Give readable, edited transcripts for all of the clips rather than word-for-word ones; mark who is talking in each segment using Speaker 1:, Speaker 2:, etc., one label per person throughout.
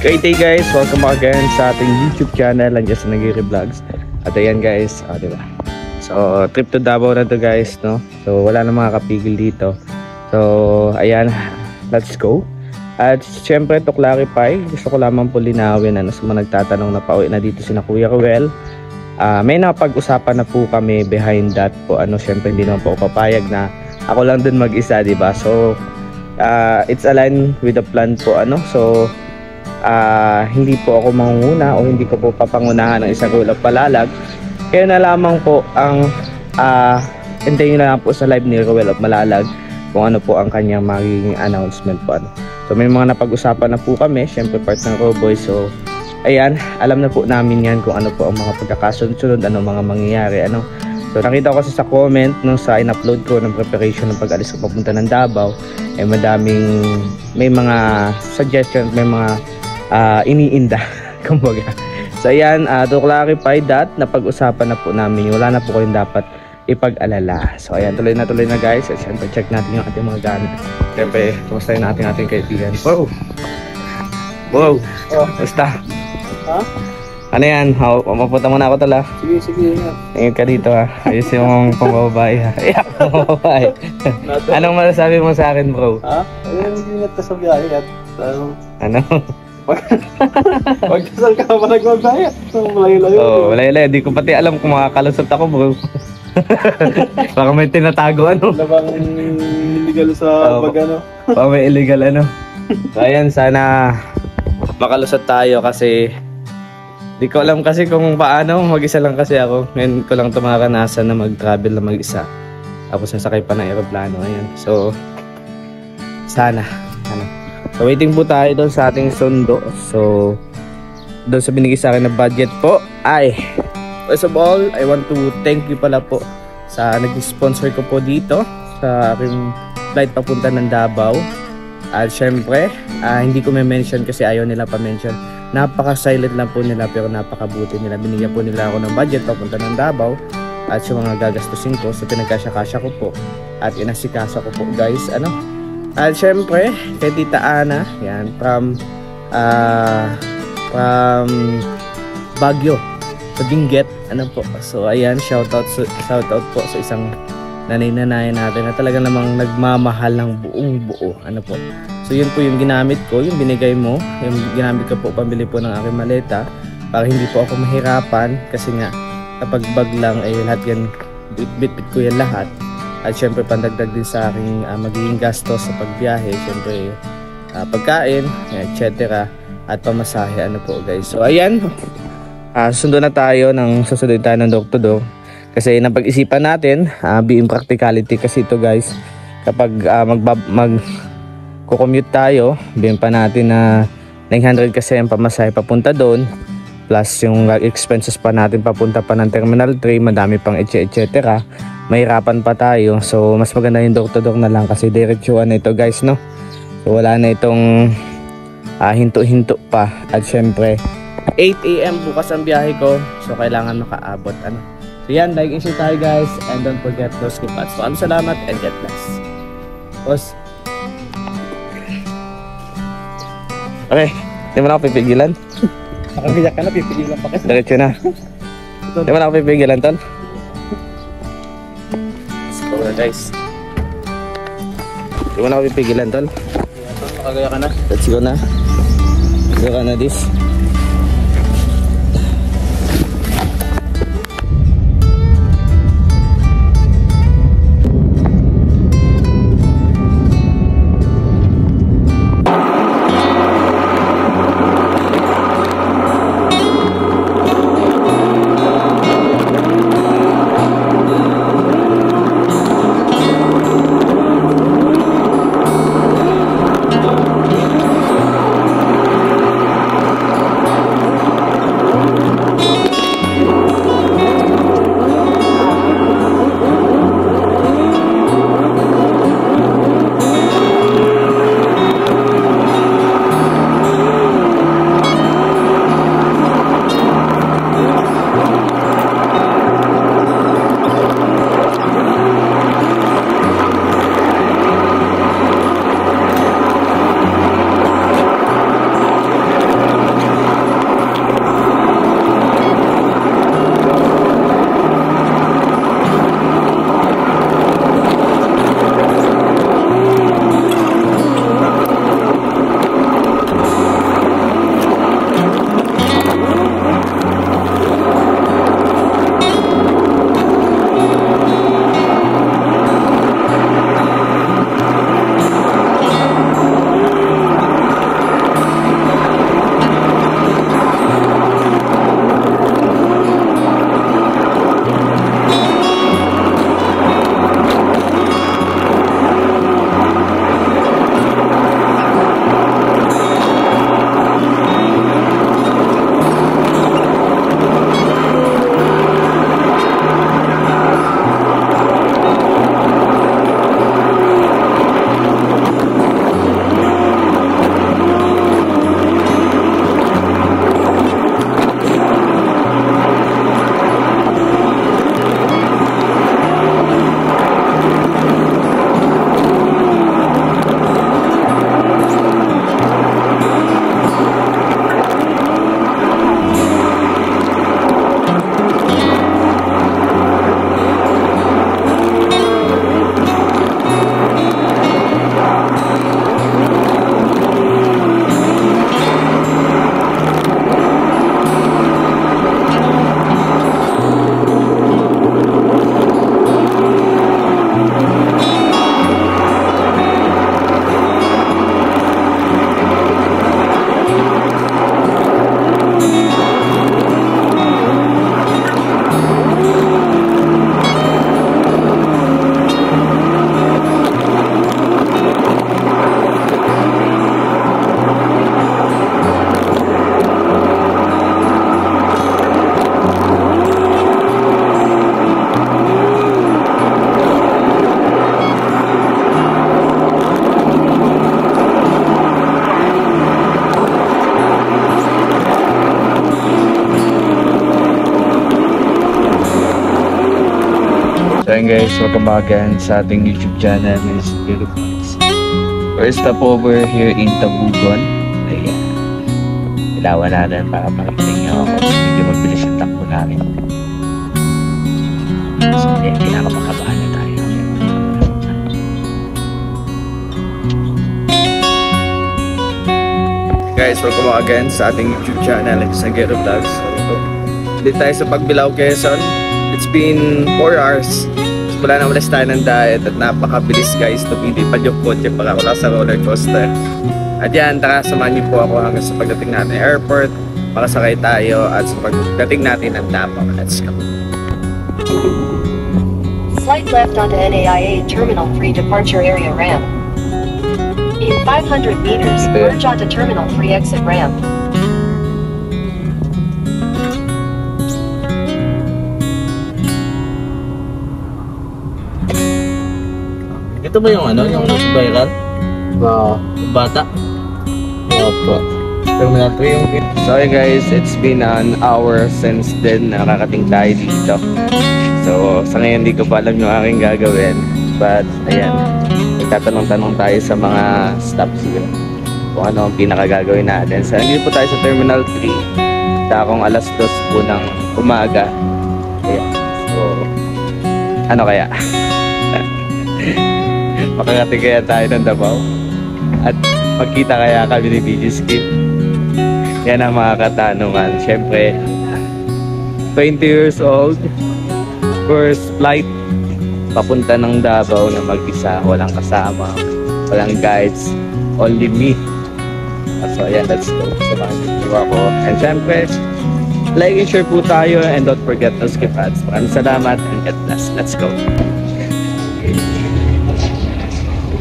Speaker 1: Great day guys, welcome again sa ating YouTube channel and just Nagiri Vlogs. At ayan guys, diba? So trip to Davao na to guys, no? So wala na makakapigil dito. So ayan, let's go. At syempre to clarify, gusto ko lamang po linawin sa mga nagtatanong na pauwi na dito sina Kuya Ruel. May napag-usapan na po kami behind that po. Syempre hindi naman po ako papayag na ako lang dun mag-isa, diba? So it's aligned with the plan po. So hindi po ako mangunguna o hindi ko po papangunahan ng isang Ruel of Malalag. Kaya na lamang po ang hintayin na lang po sa live ni Ruel of Malalag kung ano po ang kanyang magiging announcement po. So may mga napag-usapan na po kami, syempre part ng Roboy. So ayan, alam na po namin yan kung ano po ang mga pagkakasunod-sunod, ano mga mangyayari. So nakita ko kasi sa comment nung sa in-upload ko ng preparation ng pag-alis ko papunta ng Davao, may mga suggestions, may mga iniinda kumbaga. So ayan, to clarify that, napag-usapan na po namin, wala na po kayong dapat ipag-alala. So ayan, tuloy na guys. At syempre check natin yung ating mga gamit. Syempre, kumustahin natin ating kaibigan. Wow, basta ano yan? Mapunta muna ako tala.
Speaker 2: Sige.
Speaker 1: Tingin ka dito ha. Ayos yung pambabae ha. Pambabae. Anong masasabi mo sa akin bro?
Speaker 2: Ayun, ingat ka sa biyahe at
Speaker 1: ano?
Speaker 2: Magkasal ka pa nagbabayad. Malayo-layo.
Speaker 1: Oo, malayo-layo. Di ko pati alam kung makakalusot ako bro. Baka may tinatago
Speaker 2: Labang illegal sa
Speaker 1: Baka may illegal So ayan, sana makalusot tayo kasi di ko alam kasi kung paano. Mag-isa lang kasi ako. Ngayon ko lang tumaranasan na mag-travel na mag-isa. Ako sasakay pa ng aeroplano. Ayan. So sana So waiting po tayo doon sa ating sundo. So doon sa binigay sa akin na budget po ay first of all, I want to thank you pala po sa nag-sponsor ko po dito sa aking flight papunta ng Davao. At syempre, hindi ko may mention kasi ayaw nila pa-mention. Napaka-silent lang po nila pero napakabuti nila. Binigyan po nila ako ng budget papunta ng Davao at yung mga gagastusin ko. So pinagkasya-kasya ko po at inasikasa ko po guys. At syempre, kay Tita Ana, yan, from Baguio, sa Benguet, po. So ayan, shoutout po sa isang nanay-nanay natin na talaga namang nagmamahal ng buong buo, po. So yun po yung ginamit ko, yung binigay mo, yung ginamit ko po pambili po ng aking maleta para hindi po ako mahirapan kasi nga kapag bag lang ay lahat yan, bit-bit ko yan lahat. At syempre pandagdag din sa aking magiging gastos sa pagbiyahe, syempre pagkain, etc. at pamasahe, po guys. So ayan, susunod na tayo susunod tayo ng door-to-door kasi napag-isipan natin, being practicality kasi ito guys, kapag mag-commute tayo, bihin pa natin na 900 kasi ang pamasahe papunta doon, plus yung expenses pa natin papunta pa ng Terminal 3, madami pang etc. Mahirapan pa tayo. So mas maganda yung door-to-door na lang kasi diretsuhan na ito guys, no? So wala na itong hinto-hinto pa. At syempre 8 AM bukas ang biyahe ko, so kailangan makaabot. So yan, like and share tayo guys, and don't forget those keep us. So salamat and God bless. Boss. Okay, hindi mo na ako pipigilan.
Speaker 2: Nakabiyak ka na, pipigilan pa kasi.
Speaker 1: Diretso na. Hindi mo na ako pipigilan, tol. So guys, hindi mo na ako pipigilan, tol.
Speaker 2: Nakagaya ka na.
Speaker 1: Let's go na. Go ka na this. So yun guys, welcome back again sa ating YouTube channel is Philippines. First stopover here in Tabugon. Ayan. Ilawan natin para makita nyo ako. Medyo mabilis yung takbo namin. So ayan, pinakamakabahan na tayo. Guys, welcome back again sa ating YouTube channel, Sanggero Vlogs. So, dito tayo sa Pagbilao, Quezon. It's been 4 hours. Wala na ulit tayo ng diet at napakabilis guys. Tumilipad yung kotse para wala sa roller coaster. At yan, tara samahan niyo po ako hanggang sa pagdating natin airport. Makasakay tayo at sa pagdating natin ng Davao. Let's go.
Speaker 3: Slight left onto NAIA Terminal 3 departure area ramp. In 500 meters, merge onto Terminal 3 exit ramp.
Speaker 2: Ito ba yung ano? Yung viral? Bata? Opo. Terminal 3 yung...
Speaker 1: Sorry guys, it's been an hour since then nakakating tayo dito. So sa ngayon hindi ko pa alam yung aking gagawin. But ayan, magtatanong-tanong tayo sa mga stops here kung ano ang pinakagagawin natin. So hindi po tayo sa Terminal 3. Takong alas 2 po ng umaga. Ayan. So ano kaya? Makakati kaya tayo ng Davao? At magkita kaya kami ni BG Skip? Yan ang mga katanungan. Siyempre 20 years old, first flight papunta ng Davao na mag-isa, walang kasama, walang guides, only me. So yeah, let's go. Samahan niyo ako. And siyempre, like and share po tayo and don't forget to skip ads. Maraming salamat and get blessed. Let's go.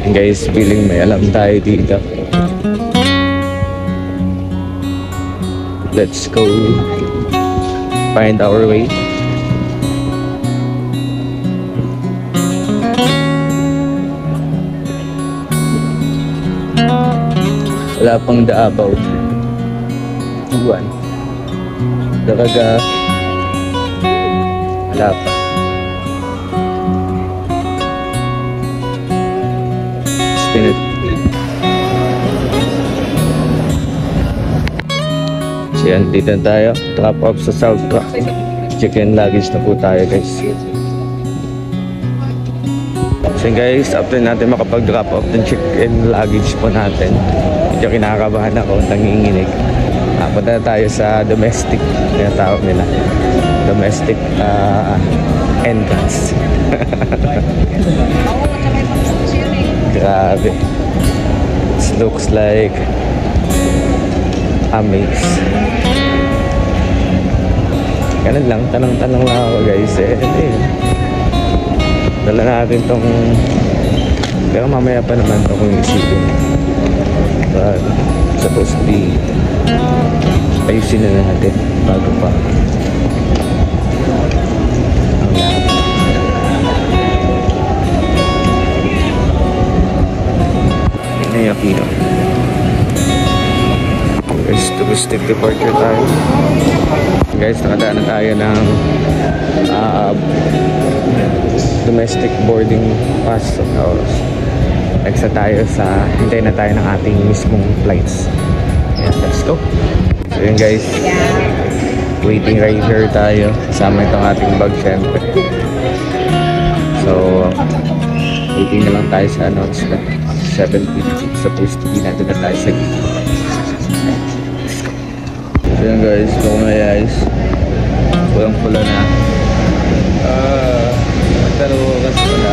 Speaker 1: And guys, feeling may alam tayo dito. Let's go find our way. Wala pang Davao. Buwan. Daraga. Wala pa. Spin it. So yan, dito na tayo. Drop off sa South Truck. Check-in luggage na po tayo guys. So guys, after natin makapag-drop off ng check-in luggage po natin, medyo kinakabahan ako, nanginginig. Punta na tayo sa domestic, tinatawag nila. Domestic entrance. Grabe. It looks like a maze. Ganun lang, tanong-tanong lang ako guys. Dala natin tong, pero mamaya pa naman ito kung isipin. But supposed to be ayusin na natin bago pa ang lahat. Yan yung kino. Guys, domestic departure tayo. Guys, nakadaan na tayo ng domestic boarding pass. Extra tayo sa, hintay na tayo ng ating mismong flights. Yeah, let's go. So yun guys, waiting right here tayo. Kasama itong ating bag syempre. So waiting na lang tayo sa announcement. 7:50 supposed to be nandun na tayo sa gate. So yun guys, kung guys, pulang pula na. Magtaro kasi pala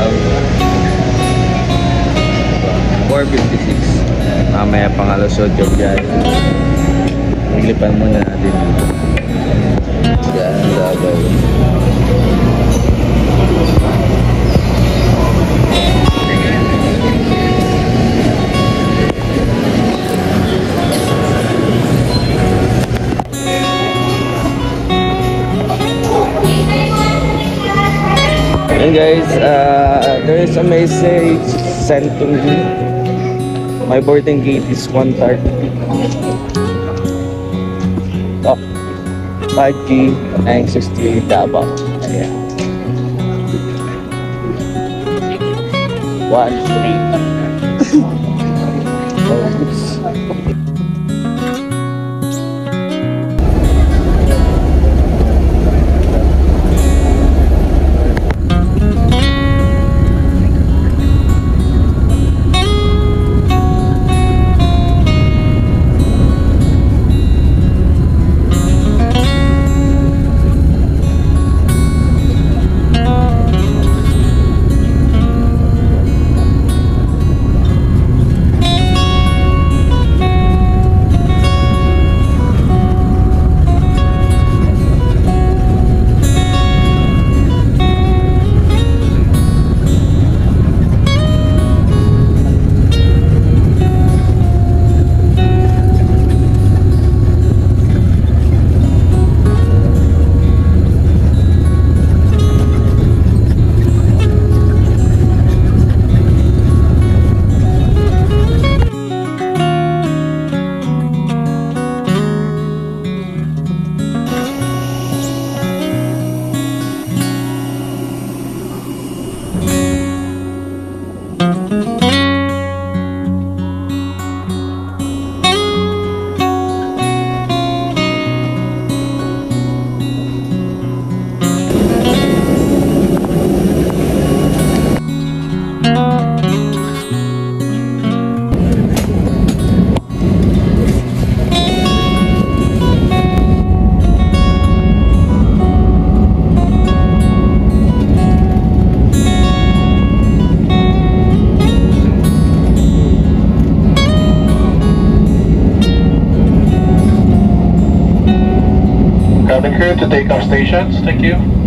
Speaker 1: 4:56. Mamaya pang alusod yung guys. Maglipan muna natin dito. Yan, Davao. And guys, there is a message sent to me. My boarding gate is 1:30. Oh, 5G 963 Davao. Ayan.
Speaker 4: Cabin crew to take off stations, thank you.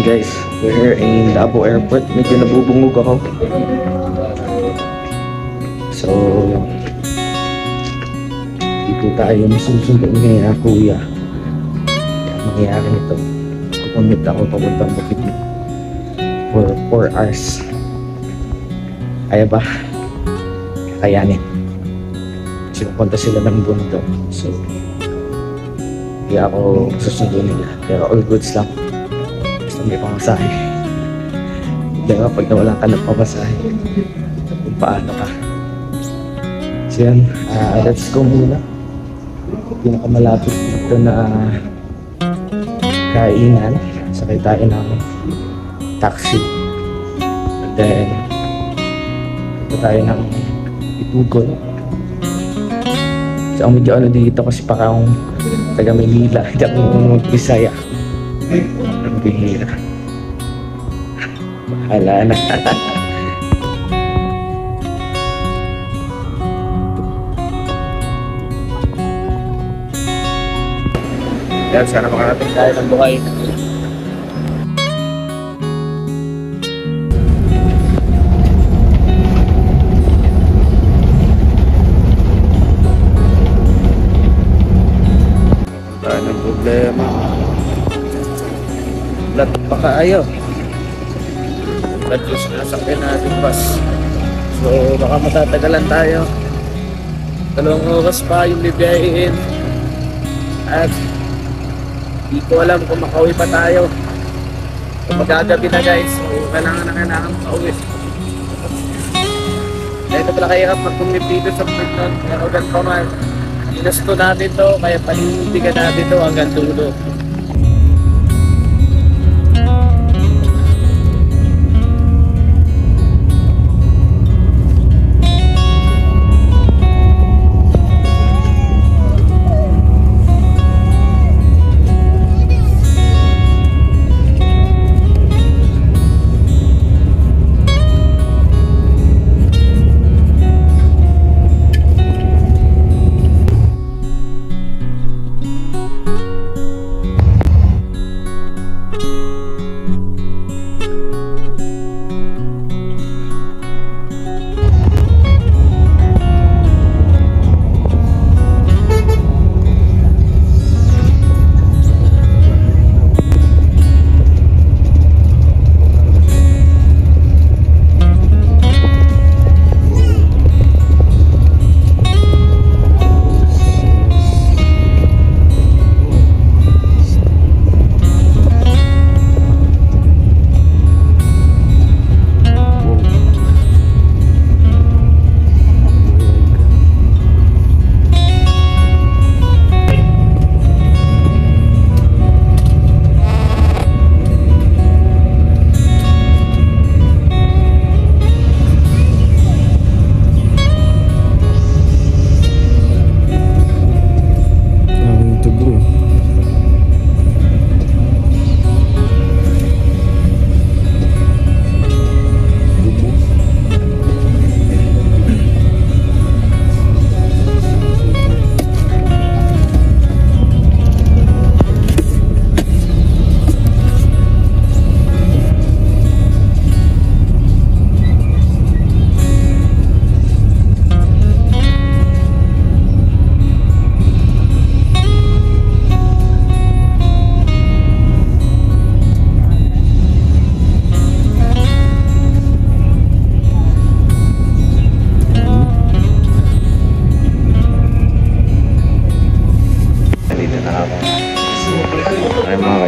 Speaker 1: guys, we're here in Davao Airport. Medyo nabubungog ako. So, hindi po tayo masusunod ngayon, kuya. Mangyayari nito. Kukumit ako papuntang Bukid for 4 hours. Kaya ba? Kayanin. Sinupunta sila ng bundok. So, hindi ako susunod nila. Pero all goods lang. Basta may pamasahe. Hindi nga pag nawalan ka ng pamasahe, kung paano ka. So yan, let's go muna. Pinakamalapit dito na kainan. Sakay tayo ng taxi. And then, ito tayo ng Itugon. So, ang medyo ano dito kasi parang taga Manila, hindi ako Bisaya. Ang bihira. Bahala na. Yan, sana makarating tayo ng Bukay. Tayo ng problema. Lat pa kaayo. Lat yung sinasakyan natin bus. So baka matatagalan tayo. 2 oras pa yung bibiyahin. At hindi ko alam kung makauwi pa tayo. So magagabi na guys. So kailangan makauwi. Ito pala kahirap mag-commute dito sa Bukidnon. Pero ganito man. Ginusto natin to. Kaya panindigan natin to hanggang dulo.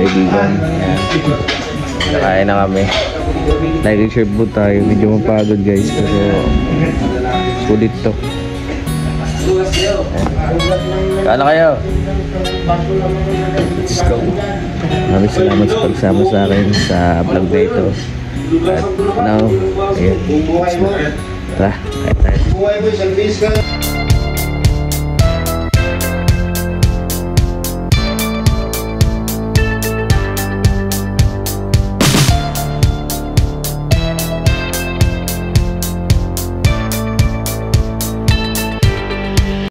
Speaker 1: kaibigan. Nakain na kami. Nag-serve po tayo. Medyo mapagod guys. Pero sulit to. Kala kayo? Let's go. Maraming salamat sa pagsama sa akin sa vlog na ito. At now, ayan. Tara, kain tayo.